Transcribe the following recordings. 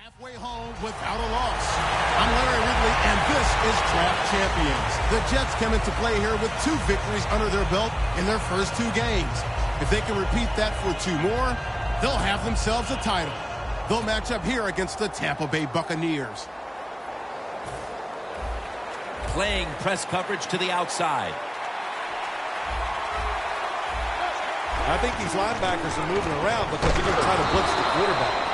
Halfway home without a loss. I'm Larry Ridley, and this is Draft Champions. The Jets come into play here with 2 victories under their belt in their first 2 games. If they can repeat that for 2 more, they'll have themselves a title. They'll match up here against the Tampa Bay Buccaneers. Playing press coverage to the outside. I think these linebackers are moving around because they're going to try to blitz the quarterback.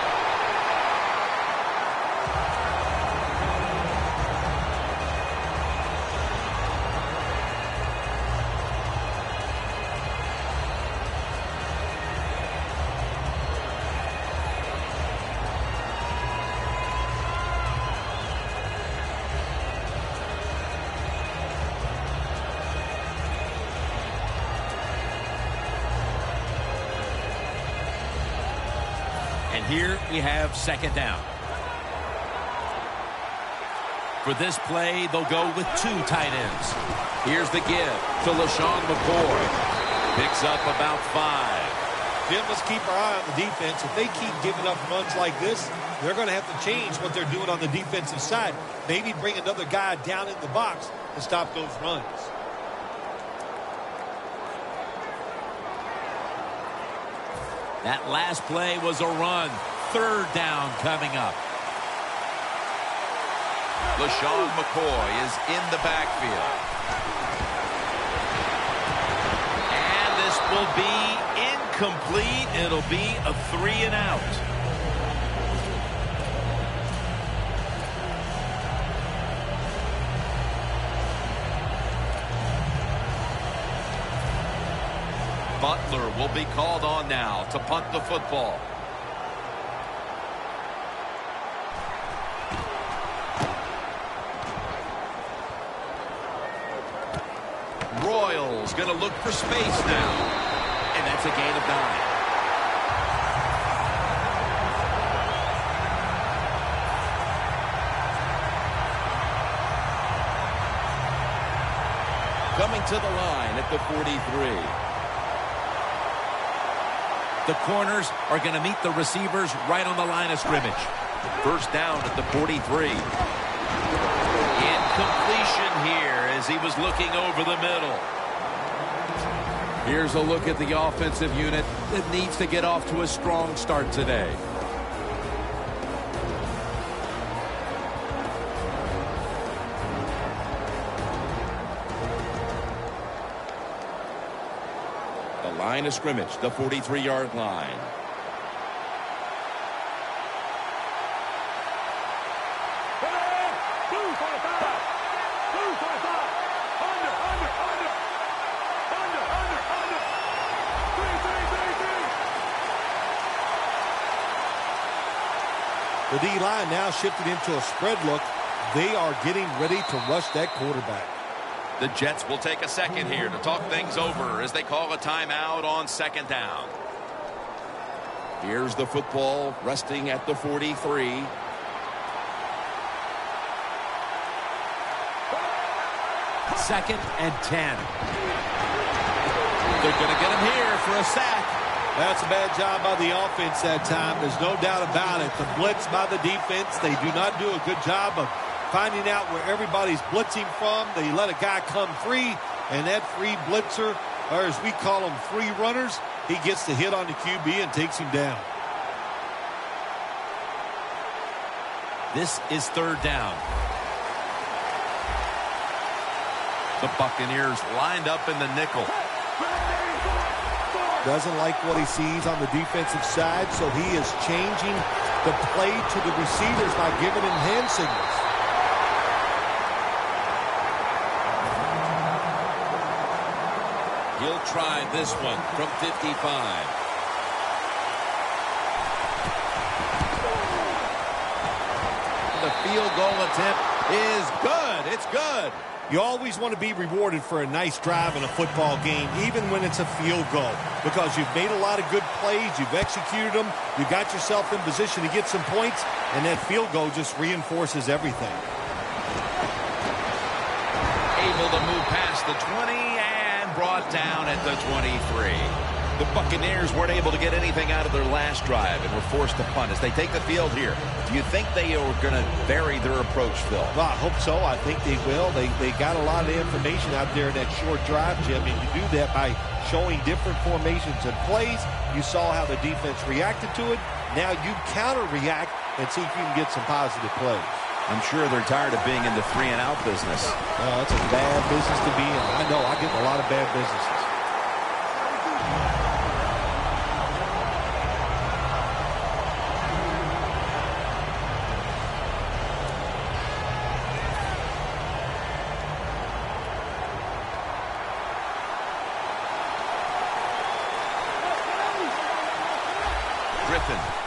And here we have second down. For this play, they'll go with 2 tight ends. Here's the give to LaShawn McCoy. Picks up about 5. Jim, let's keep our eye on the defense. If they keep giving up runs like this, they're going to have to change what they're doing on the defensive side. Maybe bring another guy down in the box to stop those runs. That last play was a run. Third down coming up. LaShawn McCoy is in the backfield. And this will be incomplete. It'll be a 3 and out. Butler will be called on now to punt the football. Royals going to look for space now. And that's a gain of 9. Coming to the line at the 43. The corners are going to meet the receivers right on the line of scrimmage. First down at the 43. Incompletion here as he was looking over the middle. Here's a look at the offensive unit that needs to get off to a strong start today. Line of scrimmage, the 43-yard line. The D-line now shifted into a spread look. They are getting ready to rush that quarterback. The Jets will take a second here to talk things over as they call a timeout on second down. Here's the football resting at the 43. Second and 10. They're going to get him here for a sack. That's a bad job by the offense that time. There's no doubt about it. The blitz by the defense, they do not do a good job of finding out where everybody's blitzing from. They let a guy come free, and that free blitzer, or as we call them, free runners, he gets the hit on the QB and takes him down. This is third down. The Buccaneers lined up in the nickel. Doesn't like what he sees on the defensive side, so he is changing the play to the receivers by giving him hand signals. He'll try this one from 55. The field goal attempt is good. It's good. You always want to be rewarded for a nice drive in a football game, even when it's a field goal, because you've made a lot of good plays, you've executed them, you got yourself in position to get some points, and that field goal just reinforces everything. Able to move past the 20 and brought down at the 23. The Buccaneers weren't able to get anything out of their last drive and were forced to punt as they take the field here. Do you think they are going to vary their approach, Phil? Well, I hope so. I think they will. They got a lot of information out there in that short drive, Jim, and you do that by showing different formations and plays. You saw how the defense reacted to it. Now you counter-react and see if you can get some positive plays. I'm sure they're tired of being in the 3-and-out business. That's a bad business to be in. I know. I get in a lot of bad businesses.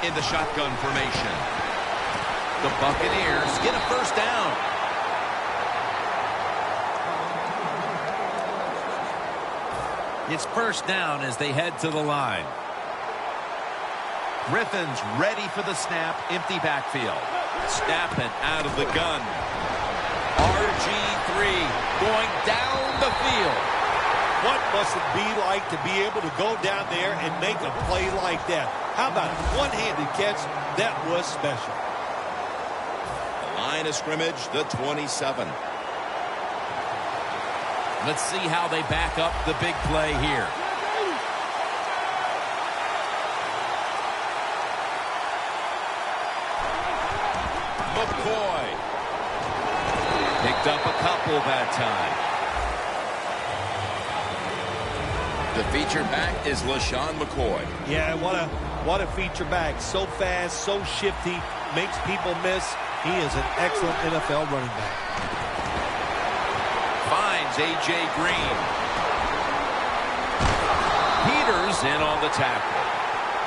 In the shotgun formation. The Buccaneers get a first down. It's first down as they head to the line. Griffin's ready for the snap. Empty backfield. Snapping out of the gun. RG3 going down the field. What must it be like to be able to go down there and make a play like that? How about a one-handed catch? That was special. The line of scrimmage, the 27. Let's see how they back up the big play here. McCoy. Picked up a couple that time. The feature back is LaShawn McCoy. Yeah, what a feature back. So fast, so shifty, makes people miss. He is an excellent NFL running back. Finds A.J. Green. Peters in on the tackle.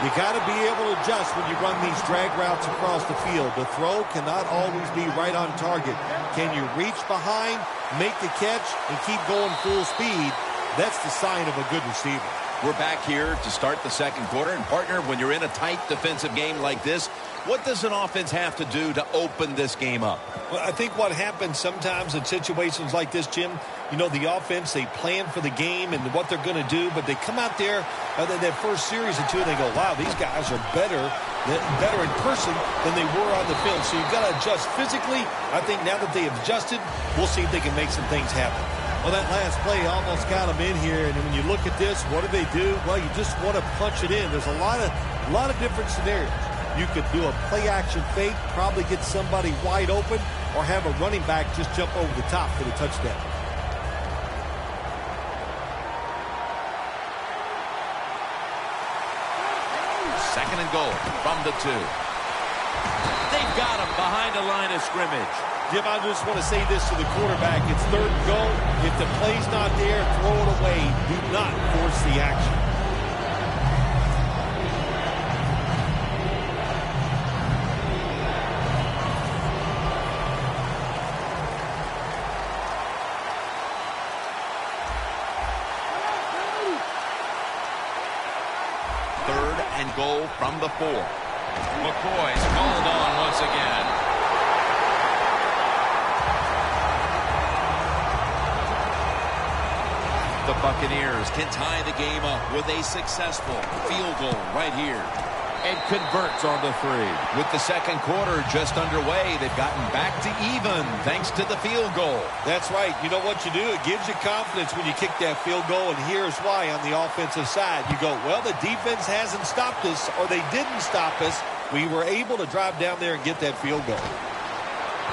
You got to be able to adjust when you run these drag routes across the field. The throw cannot always be right on target. Can you reach behind, make the catch, and keep going full speed? That's the sign of a good receiver. We're back here to start the second quarter. And, partner, when you're in a tight defensive game like this, what does an offense have to do to open this game up? Well, I think what happens sometimes in situations like this, Jim, you know, the offense, they plan for the game and what they're going to do, but they come out there in that first series or two, and they go, wow, these guys are better in person than they were on the field. So you've got to adjust physically. I think now that they have adjusted, we'll see if they can make some things happen. Well, that last play almost got them in here, and when you look at this, what do? Well, you just want to punch it in. There's a lot of different scenarios. You could do a play-action fake, probably get somebody wide open, or have a running back just jump over the top for the touchdown. Second and goal from the 2. They've got him behind the line of scrimmage. Jim, I just want to say this to the quarterback. It's third and goal. If the play's not there, throw it away. Do not force the action. Third and goal from the 4. McCoy's called on once again. The Buccaneers can tie the game up with a successful field goal right here. And converts on the 3. With the second quarter just underway, they've gotten back to even thanks to the field goal. That's right. You know what you do? It gives you confidence when you kick that field goal, and here's why on the offensive side. You go, well, the defense hasn't stopped us, or they didn't stop us. We were able to drive down there and get that field goal.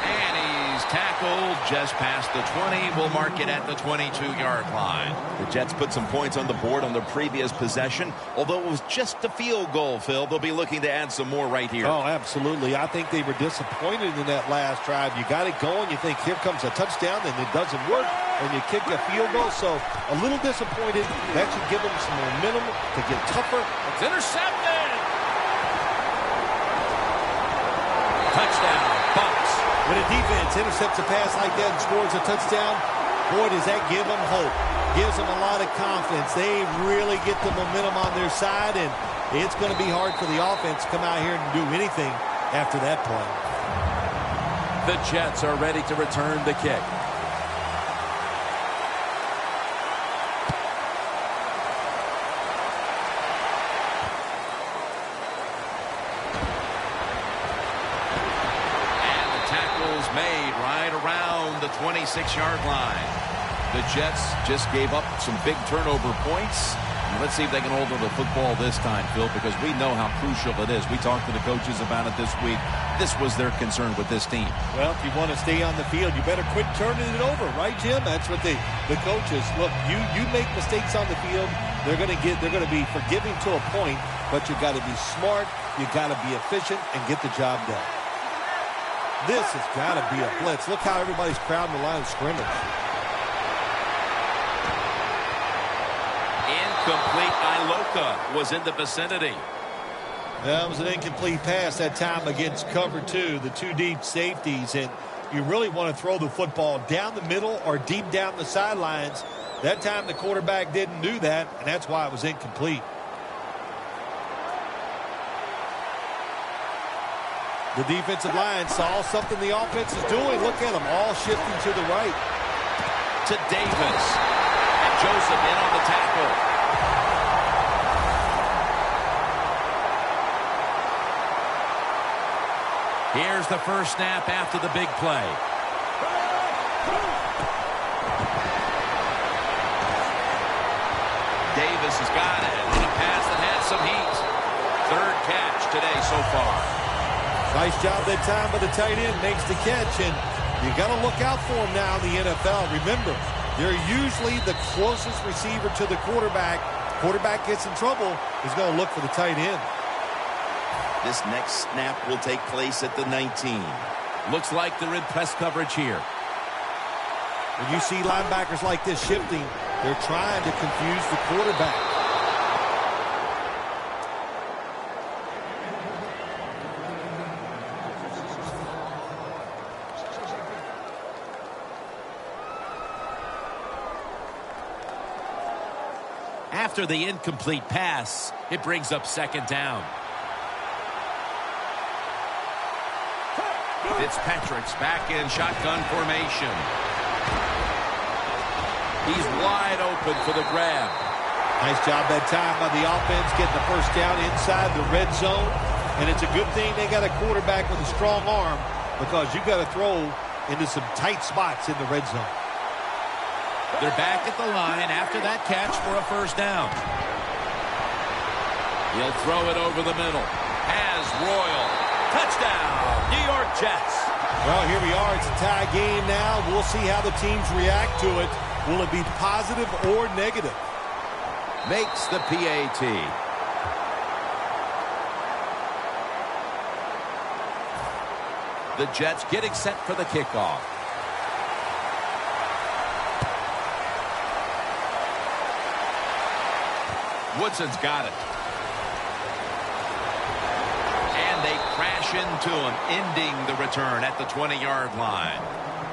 And he's tackled just past the 20. We'll mark it at the 22-yard line. The Jets put some points on the board on their previous possession. Although it was just a field goal, Phil, they'll be looking to add some more right here. Oh, absolutely. I think they were disappointed in that last drive. You got it going. You think, here comes a touchdown, and it doesn't work, and you kick a field goal. So a little disappointed. That should give them some momentum to get tougher. It's intercepted. Touchdown, Bucs. When a defense intercepts a pass like that and scores a touchdown, boy, does that give them hope. Gives them a lot of confidence. They really get the momentum on their side, and it's going to be hard for the offense to come out here and do anything after that play. The Jets are ready to return the kick. made right around the 26-yard line. The Jets just gave up some big turnover points. And let's see if they can hold on to the football this time, Phil, because we know how crucial it is. We talked to the coaches about it this week. This was their concern with this team. Well, if you want to stay on the field, you better quit turning it over, right, Jim? That's what the coaches look. You make mistakes on the field, they're going to be forgiving to a point, but you got to be smart, you got to be efficient, and get the job done. This has got to be a blitz. Look how everybody's crowding the line of scrimmage. Incomplete. Iloka was in the vicinity. That was an incomplete pass that time against cover two, the two deep safeties. And you really want to throw the football down the middle or deep down the sidelines. That time the quarterback didn't do that, and that's why it was incomplete. The defensive line saw something the offense is doing. Look at them, all shifting to the right. To Davis. And Joseph in on the tackle. Here's the first snap after the big play. Davis has got it on a pass that has some heat. Third catch today so far. Nice job that time by the tight end. Makes the catch, and you got to look out for him now in the NFL. Remember, they're usually the closest receiver to the quarterback. Quarterback gets in trouble, he's going to look for the tight end. This next snap will take place at the 19. Looks like they're in press coverage here. When you see linebackers like this shifting, they're trying to confuse the quarterback. After the incomplete pass, it brings up second down. Fitzpatrick's back in shotgun formation. He's wide open for the grab. Nice job that time by the offense getting the first down inside the red zone. And it's a good thing they got a quarterback with a strong arm, because you got to throw into some tight spots in the red zone. They're back at the line after that catch for a first down. He'll throw it over the middle. Has Royal. Touchdown, New York Jets. Well, here we are. It's a tie game now. We'll see how the teams react to it. Will it be positive or negative? Makes the PAT. The Jets getting set for the kickoff. Woodson's got it. And they crash into him, ending the return at the 20-yard line.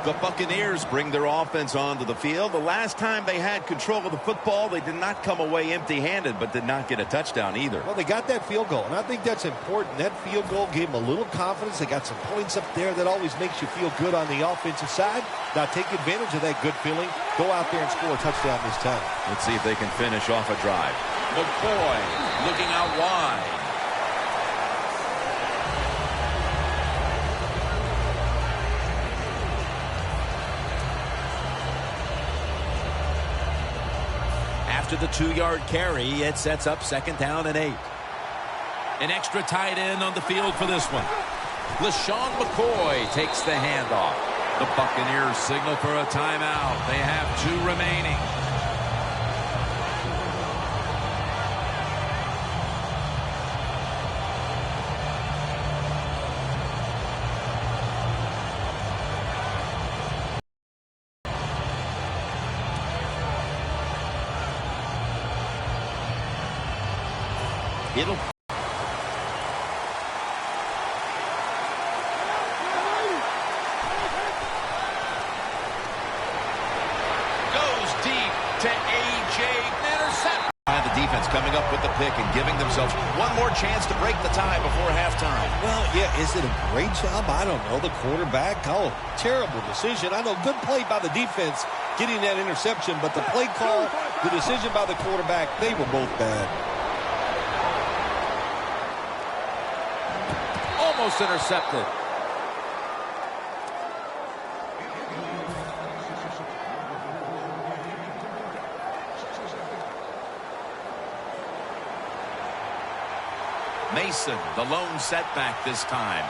The Buccaneers bring their offense onto the field. The last time they had control of the football, they did not come away empty-handed, but did not get a touchdown either. Well, they got that field goal, and I think that's important. That field goal gave them a little confidence. They got some points up there that always makes you feel good on the offensive side. Now take advantage of that good feeling. Go out there and score a touchdown this time. Let's see if they can finish off a drive. McCoy looking out wide. After the 2-yard carry, it sets up second down and 8. An extra tight end on the field for this one. LaShawn McCoy takes the handoff. The Buccaneers signal for a timeout. They have 2 remaining. It'll goes deep to A.J. Intercept. The defense coming up with the pick and giving themselves one more chance to break the tie before halftime. Well, yeah, is it a great job? I don't know. The quarterback, terrible decision. I know, good play by the defense getting that interception, but the play call, the decision by the quarterback, they were both bad. Almost intercepted. Mason, the lone setback this time.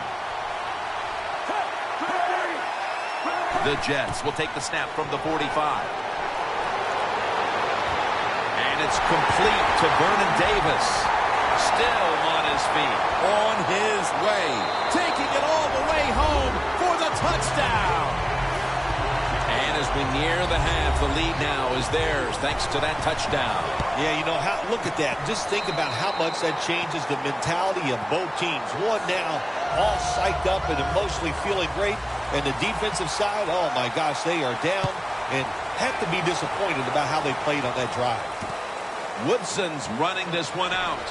The Jets will take the snap from the 45. And it's complete to Vernon Davis. Still on his feet. On his way. Taking it all the way home for the touchdown. And as we near the half, the lead now is theirs thanks to that touchdown. Yeah, you know, look at that. Just think about how much that changes the mentality of both teams. One now all psyched up and emotionally feeling great. And the defensive side, oh my gosh, they are down and have to be disappointed about how they played on that drive. Woodson's running this one out.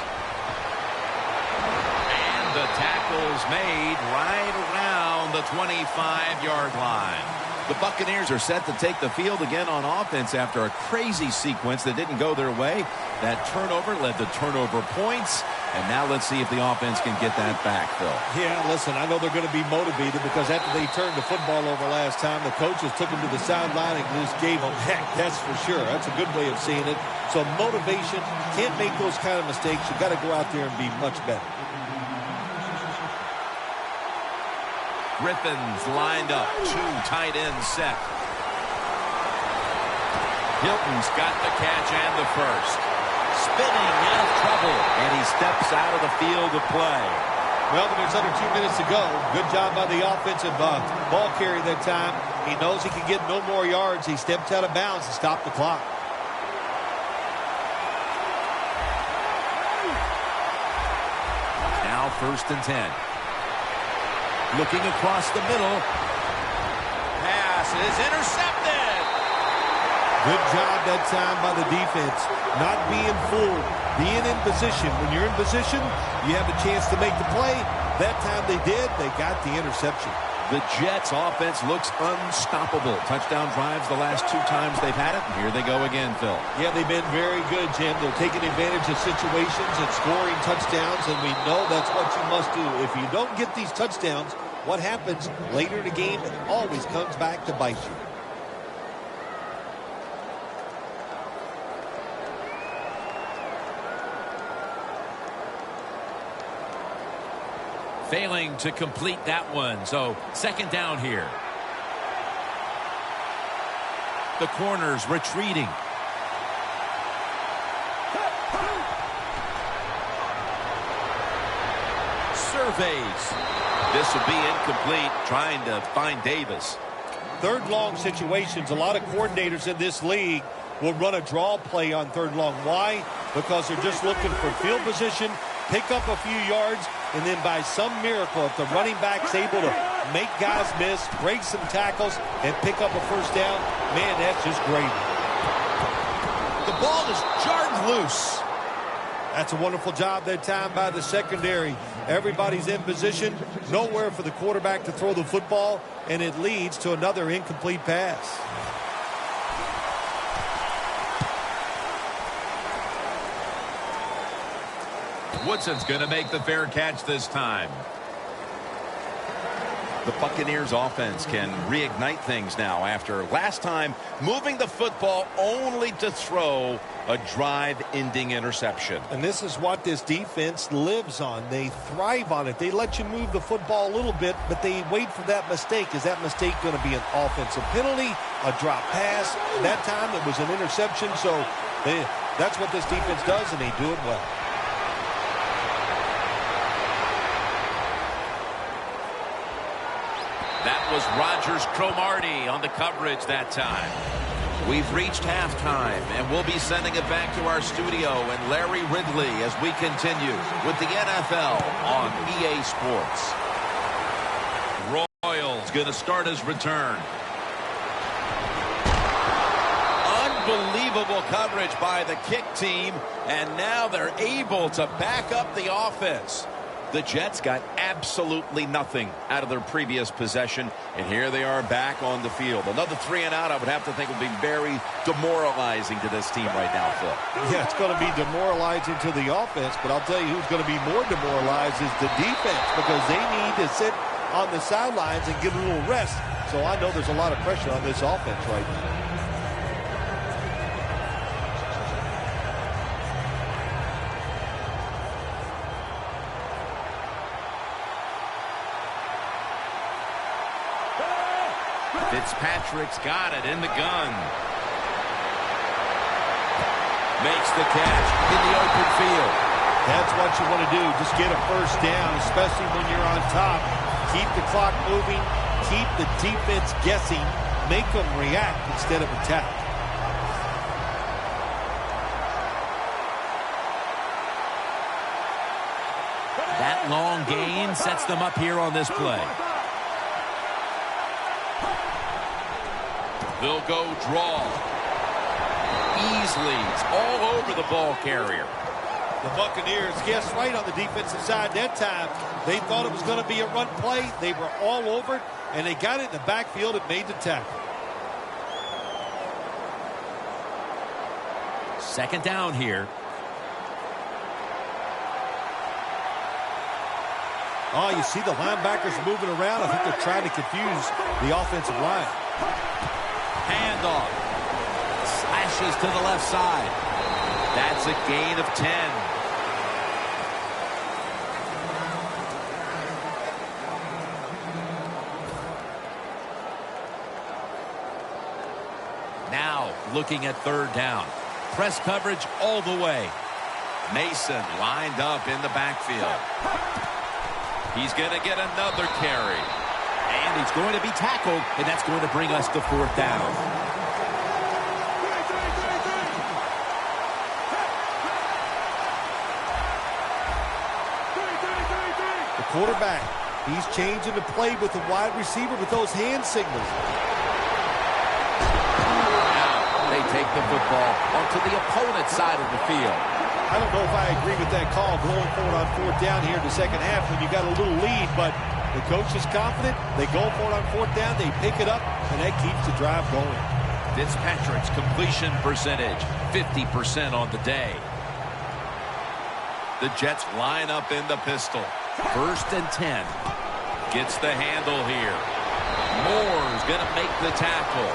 And the tackle's made right around the 25-yard line. The Buccaneers are set to take the field again on offense after a crazy sequence that didn't go their way. That turnover led to turnover points. And now let's see if the offense can get that back, Phil. Yeah, listen, I know they're going to be motivated because after they turned the football over last time, the coaches took them to the sideline and just gave them heck, that's for sure. That's a good way of seeing it. So motivation, can't make those kind of mistakes. You've got to go out there and be much better. Griffin's lined up, two tight ends set. Hilton's got the catch and the first. Spinning out of trouble, and he steps out of the field to play. Well, but there's under 2 minutes to go. Good job by the offensive ball carrier that time. He knows he can get no more yards. He stepped out of bounds to stop the clock. Now 1st and 10. Looking across the middle. Pass is intercepted. Good job that time by the defense. Not being fooled. Being in position. When you're in position, you have a chance to make the play. That time they did. They got the interception. The Jets offense looks unstoppable. Touchdown drives the last 2 times they've had it. And here they go again, Phil. Yeah, they've been very good, Jim. They're taking advantage of situations and scoring touchdowns, and we know that's what you must do. If you don't get these touchdowns, what happens later in the game, it always comes back to bite you. Failing to complete that one. So 2nd down here. The corner's retreating. Surveys. This will be incomplete, trying to find Davis. 3rd long situations. A lot of coordinators in this league will run a draw play on 3rd long. Why? Because they're just looking for field position, pick up a few yards, and then by some miracle, if the running back's able to make guys miss, break some tackles, and pick up a 1st down, man, that's just great. The ball is jarred loose. That's a wonderful job that time by the secondary. Everybody's in position, nowhere for the quarterback to throw the football, and it leads to another incomplete pass. Woodson's going to make the fair catch this time. The Buccaneers offense can reignite things now after last time moving the football only to throw a drive-ending interception. And this is what this defense lives on. They thrive on it. They let you move the football a little bit, but they wait for that mistake. Is that mistake going to be an offensive penalty, a drop pass? That time it was an interception, so that's what this defense does, and they do it well. That was Rogers Cromartie on the coverage that time. We've reached halftime, and we'll be sending it back to our studio and Larry Ridley as we continue with the NFL on EA Sports. Royals going to start his return. Unbelievable coverage by the kick team, and now they're able to back up the offense. The Jets got absolutely nothing out of their previous possession, and here they are back on the field. Another 3 and out, I would have to think, would be very demoralizing to this team right now, Phil. Yeah, it's going to be demoralizing to the offense, but I'll tell you who's going to be more demoralized is the defense, because they need to sit on the sidelines and get a little rest. So I know there's a lot of pressure on this offense right now. Fitzpatrick's got it in the gun. Makes the catch in the open field. That's what you want to do. Just get a first down, especially when you're on top. Keep the clock moving. Keep the defense guessing. Make them react instead of attack. That long gain sets them up here on this play. They'll go draw. Easily, all over the ball carrier. The Buccaneers guessed right on the defensive side that time. They thought it was going to be a run play. They were all over it, and they got it in the backfield and made the tackle. Second down here. Oh, you see the linebackers moving around. I think they're trying to confuse the offensive line. Handoff. Slashes to the left side. That's a gain of 10. Now looking at third down. Press coverage all the way. Mason lined up in the backfield. He's going to get another carry. And he's going to be tackled, and that's going to bring us to fourth down. The quarterback, he's changing the play with the wide receiver with those hand signals. Now they take the football onto the opponent's side of the field. I don't know if I agree with that call going forward on fourth down here in the second half when you got a little lead, but the coach is confident. They go for it on fourth down. They pick it up, and that keeps the drive going. Fitzpatrick's completion percentage, 50% on the day. The Jets line up in the pistol. First and 10. Gets the handle here. Moore's going to make the tackle.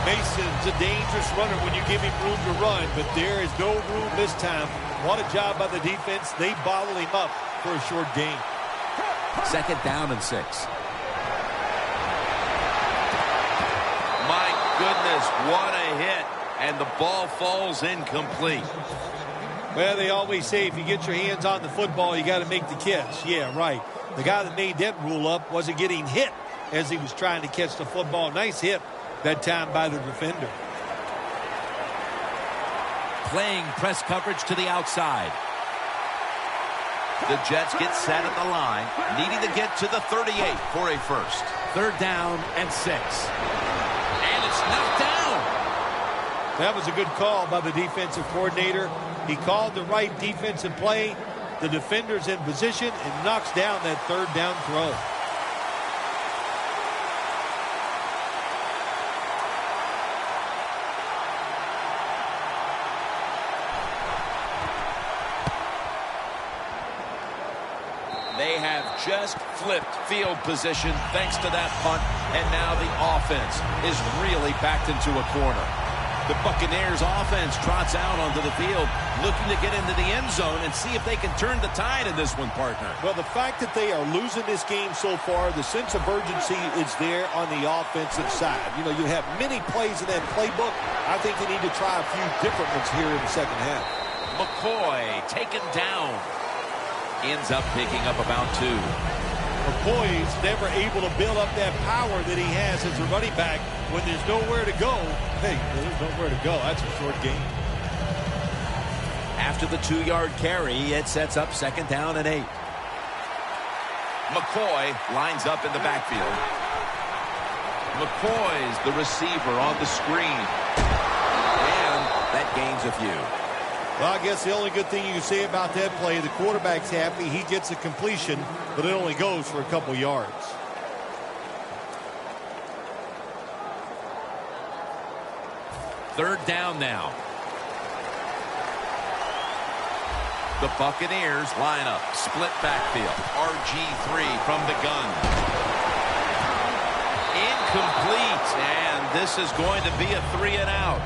Mason's a dangerous runner when you give him room to run, but there is no room this time. What a job by the defense. They bottle him up for a short gain. Second down and 6. My goodness, what a hit. And the ball falls incomplete. Well, they always say if you get your hands on the football, you got to make the catch. Yeah, right. The guy that made that rule up wasn't getting hit as he was trying to catch the football. Nice hit that time by the defender. Playing press coverage to the outside. The Jets get set at the line, needing to get to the 38 for a first. Third down and 6. And it's knocked down. That was a good call by the defensive coordinator. He called the right defensive play. The defender's in position and knocks down that third down throw. They have just flipped field position thanks to that punt, and now the offense is really backed into a corner. The Buccaneers offense trots out onto the field, looking to get into the end zone and see if they can turn the tide in this one, partner. Well, the fact that they are losing this game so far, the sense of urgency is there on the offensive side. You know, you have many plays in that playbook. I think they need to try a few different ones here in the second half. McCoy taken down. Ends up picking up about 2. McCoy's never able to build up that power that he has as a running back. When there's nowhere to go, hey, there's nowhere to go. That's a short game. After the 2-yard carry, it sets up second down and 8. McCoy lines up in the backfield. McCoy's the receiver on the screen. And that gains a few. Well, I guess the only good thing you can say about that play, the quarterback's happy. He gets a completion, but it only goes for a couple yards. Third down now. The Buccaneers line up. Split backfield. RG3 from the gun. Incomplete. And this is going to be a 3 and out.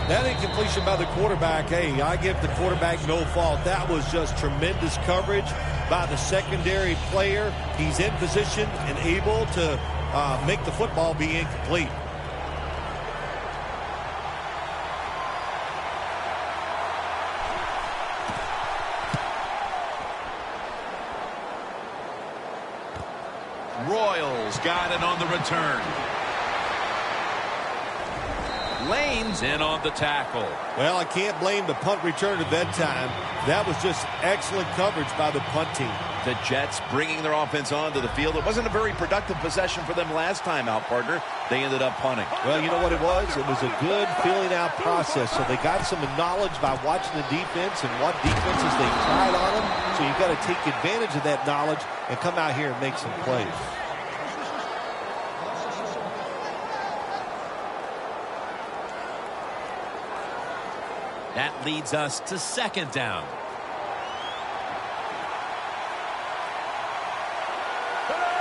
That incompletion by the quarterback, hey, I give the quarterback no fault. That was just tremendous coverage by the secondary player. He's in position and able to make the football be incomplete. Royals got it on the return. Lane's in on the tackle. Well, I can't blame the punt return at that time. That was just excellent coverage by the punt team. The Jets bringing their offense onto the field. It wasn't a very productive possession for them last time out, partner. They ended up punting. Well, you know what it was? It was a good filling out process. So they got some knowledge by watching the defense and what defenses they tried on them. So you've got to take advantage of that knowledge and come out here and make some plays. That leads us to second down.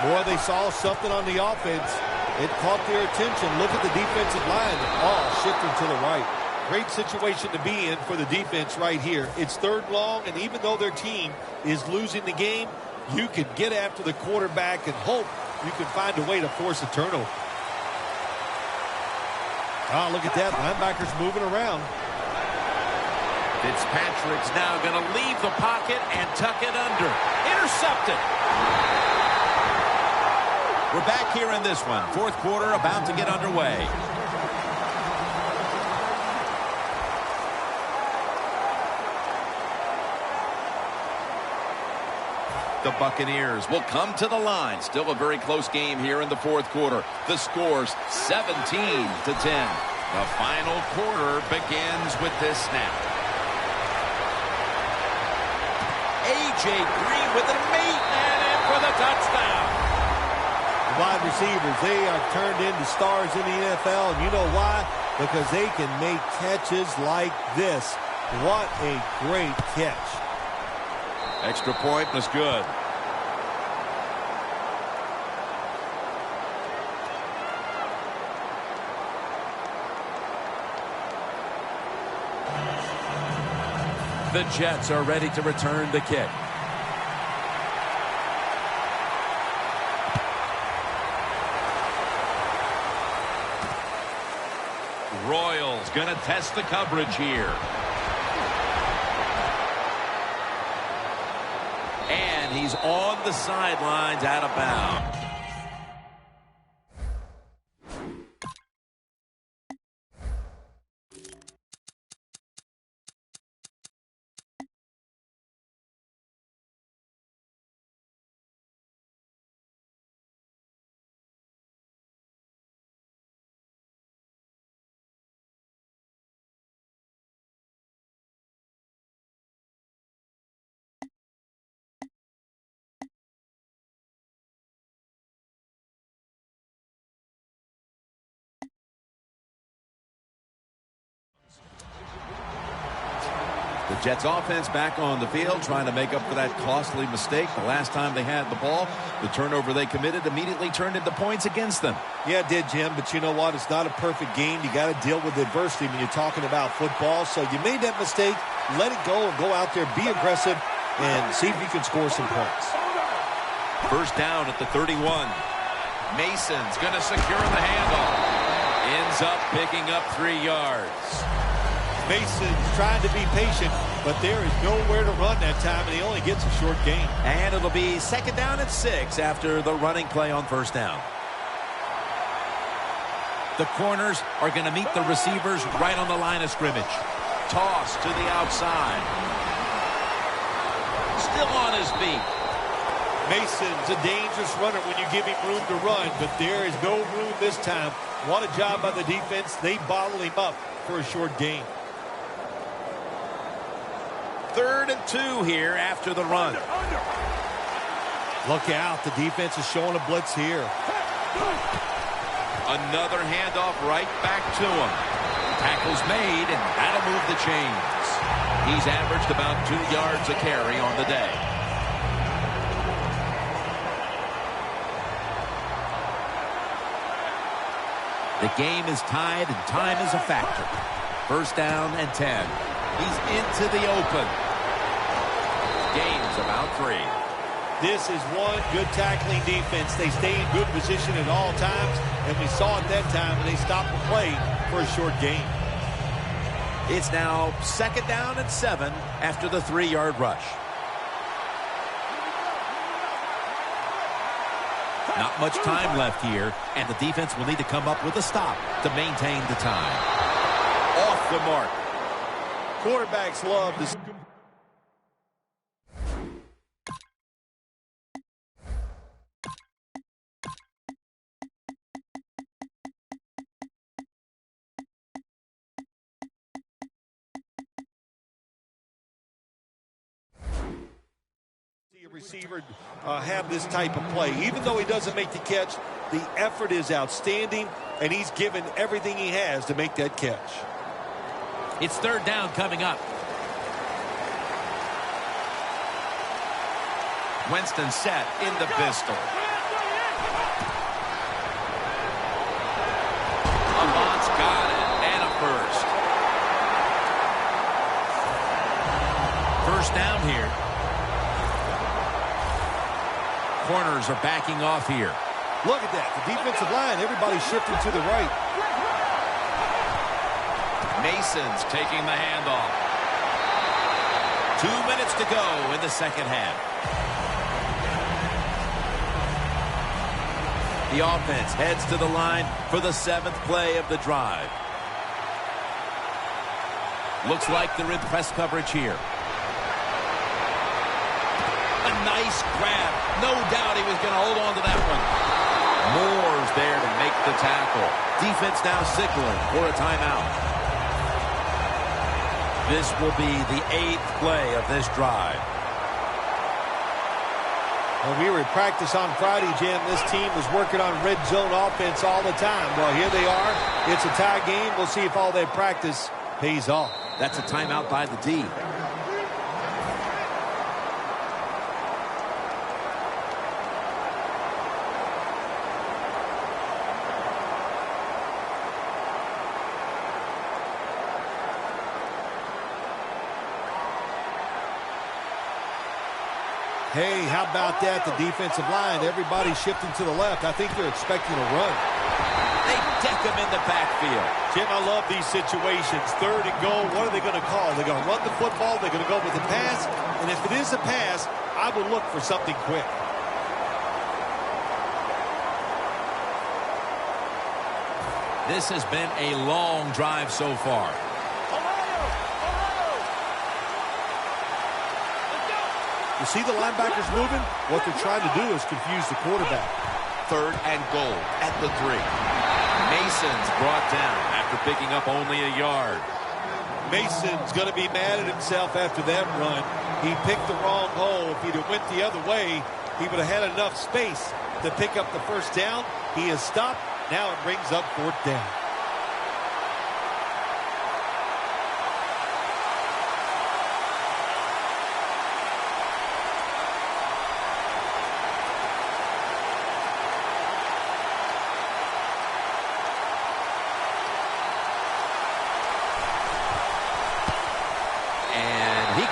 Boy, they saw something on the offense. It caught their attention. Look at the defensive line. All shifting to the right. Great situation to be in for the defense right here. It's third long, and even though their team is losing the game, you can get after the quarterback and hope you can find a way to force a turnover. Oh, look at that. Linebackers moving around. Fitzpatrick's now going to leave the pocket and tuck it under. Intercepted. We're back here in this one. Fourth quarter about to get underway. The Buccaneers will come to the line. Still a very close game here in the fourth quarter. The score's 17-10. The final quarter begins with this snap. A.J. Green with an and in for the touchdown. Wide receivers, they are turned into stars in the NFL, and you know why? Because they can make catches like this. What a great catch. Extra point was good. The Jets are ready to return the kick. Royals going to test the coverage here. And he's on the sidelines out of bounds. The Jets offense back on the field trying to make up for that costly mistake the last time they had the ball. The turnover they committed immediately turned into points against them. Yeah, it did, Jim, but you know what? It's not a perfect game. You got to deal with adversity when you're talking about football. So you made that mistake, let it go and go out there, be aggressive, and see if you can score some points. First down at the 31. Mason's going to secure the handoff. Ends up picking up 3 yards. Mason's trying to be patient, but there is nowhere to run that time, and he only gets a short gain. And it'll be second down and 6 after the running play on first down. The corners are going to meet the receivers right on the line of scrimmage. Toss to the outside. Still on his feet. Mason's a dangerous runner when you give him room to run, but there is no room this time. What a job by the defense. They bottle him up for a short gain. 3rd and 2 here after the run. Look out. The defense is showing a blitz here. Another handoff right back to him. Tackle's made, and that'll move the chains. He's averaged about 2 yards a carry on the day. The game is tied, and time is a factor. First down and 10. He's into the open. Game's about 3. This is one good tackling defense. They stay in good position at all times, and we saw it that time when they stopped the play for a short gain. It's now 2nd down and 7 after the 3-yard rush. Not much time left here, and the defense will need to come up with a stop to maintain the time. Off the mark. Quarterbacks love this. Receiver have this type of play. Even though he doesn't make the catch, the effort is outstanding, and he's given everything he has to make that catch. It's 3rd down coming up. Winston set in the pistol. Lamont's got it, and a first. 1st down here. Corners are backing off here. Look at that. The defensive line, everybody's shifting to the right. Mason's taking the handoff. 2 minutes to go in the 2nd half. The offense heads to the line for the 7th play of the drive. Looks like they're in press coverage here. A nice grab. No doubt he was going to hold on to that one. Moore's there to make the tackle. Defense now signaling for a timeout. This will be the 8th play of this drive. When we were at practice on Friday, Jim, this team was working on red zone offense all the time. Well, here they are. It's a tie game. We'll see if all that practice pays off. That's a timeout by the D. Hey, how about that? The defensive line, everybody shifting to the left. I think they're expecting a run. They deck him in the backfield. Jim, I love these situations. 3rd and goal, what are they going to call? They're going to run the football. They're going to go with the pass. And if it is a pass, I would look for something quick. This has been a long drive so far. You see the linebackers moving? What they're trying to do is confuse the quarterback. 3rd and goal at the 3. Mason's brought down after picking up only a yard. Mason's going to be mad at himself after that run. He picked the wrong hole. If he'd have went the other way, he would have had enough space to pick up the 1st down. He has stopped. Now it brings up 4th down.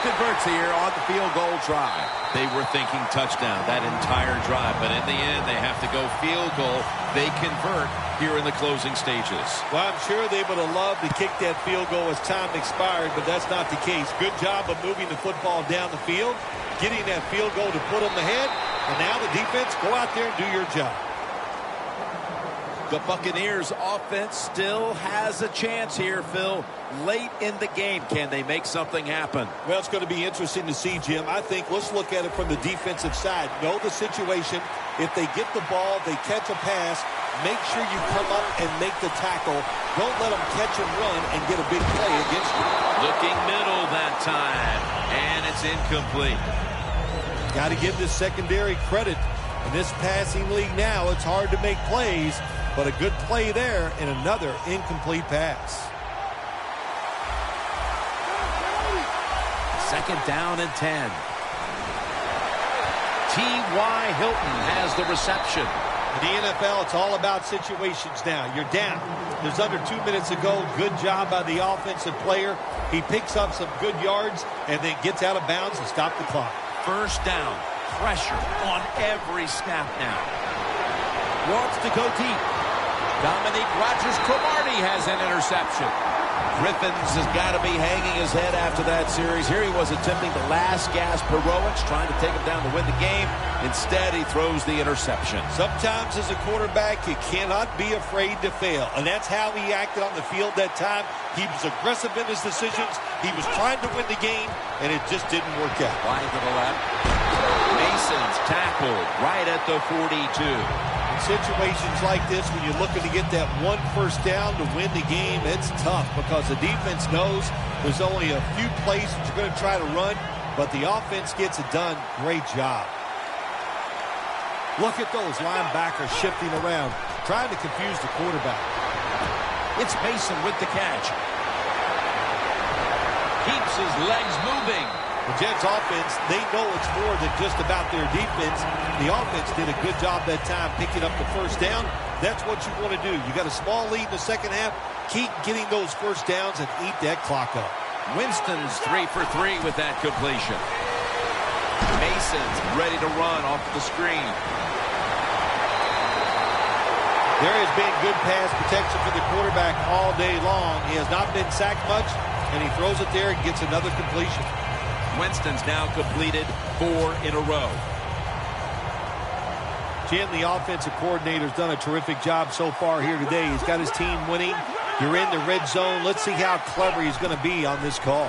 Converts here on the field goal try. They were thinking touchdown that entire drive, but in the end, they have to go field goal. They convert here in the closing stages. Well, I'm sure they would have loved to kick that field goal as time expired, but that's not the case. Good job of moving the football down the field, getting that field goal to put them ahead, and now the defense, go out there and do your job. The Buccaneers offense still has a chance here, Phil. Late in the game, can they make something happen? Well, it's going to be interesting to see, Jim. I think let's look at it from the defensive side. Know the situation. If they get the ball, they catch a pass, make sure you come up and make the tackle. Don't let them catch and run and get a big play against you. Looking middle that time, and it's incomplete. Got to give this secondary credit. In this passing league now, it's hard to make plays, but a good play there and another incomplete pass. 2nd down and 10. T.Y. Hilton has the reception. In the NFL, it's all about situations now. You're down. There's under 2 minutes to go. Good job by the offensive player. He picks up some good yards and then gets out of bounds and stops the clock. 1st down. pressure on every snap now. Wants to go deep. Dominique Rodgers-Cromartie has an interception. Griffins has got to be hanging his head after that series. Here he was attempting the last-gasp heroics, trying to take him down to win the game. Instead, he throws the interception. Sometimes as a quarterback, you cannot be afraid to fail. And that's how he acted on the field that time. He was aggressive in his decisions. He was trying to win the game, and it just didn't work out. Wide to the left. Mason's tackled right at the 42. In situations like this, when you're looking to get that one first down to win the game, it's tough because the defense knows there's only a few plays that you're going to try to run, but the offense gets it done. Great job. Look at those linebackers shifting around, trying to confuse the quarterback. It's Mason with the catch. Keeps his legs moving. The Jets offense, they know it's more than just about their defense. The offense did a good job that time picking up the first down. That's what you want to do. You got a small lead in the second half. Keep getting those first downs and eat that clock up. Winston's 3 for 3 with that completion. Mason's ready to run off the screen. There has been good pass protection for the quarterback all day long. He has not been sacked much, and he throws it there and gets another completion. Winston's now completed 4 in a row. Jim, the offensive coordinator's done a terrific job so far here today. He's got his team winning. You're in the red zone. Let's see how clever he's going to be on this call.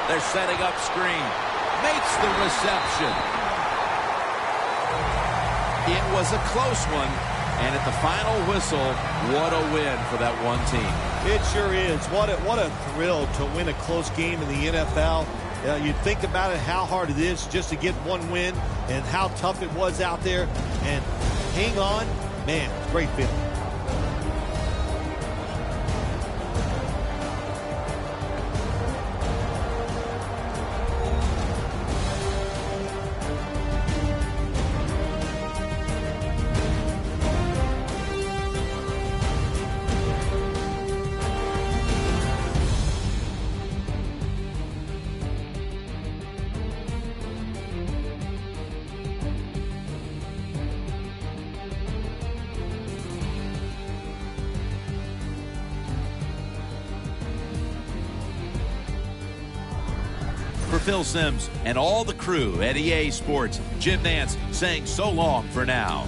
They're setting up screen. Makes the reception. It was a close one. And at the final whistle, what a win for that one team. It sure is. What a thrill to win a close game in the NFL. You think about it, how hard it is just to get one win and how tough it was out there. And hang on, man, it's a great feeling. For Phil Simms and all the crew at EA Sports, Jim Nantz saying so long for now.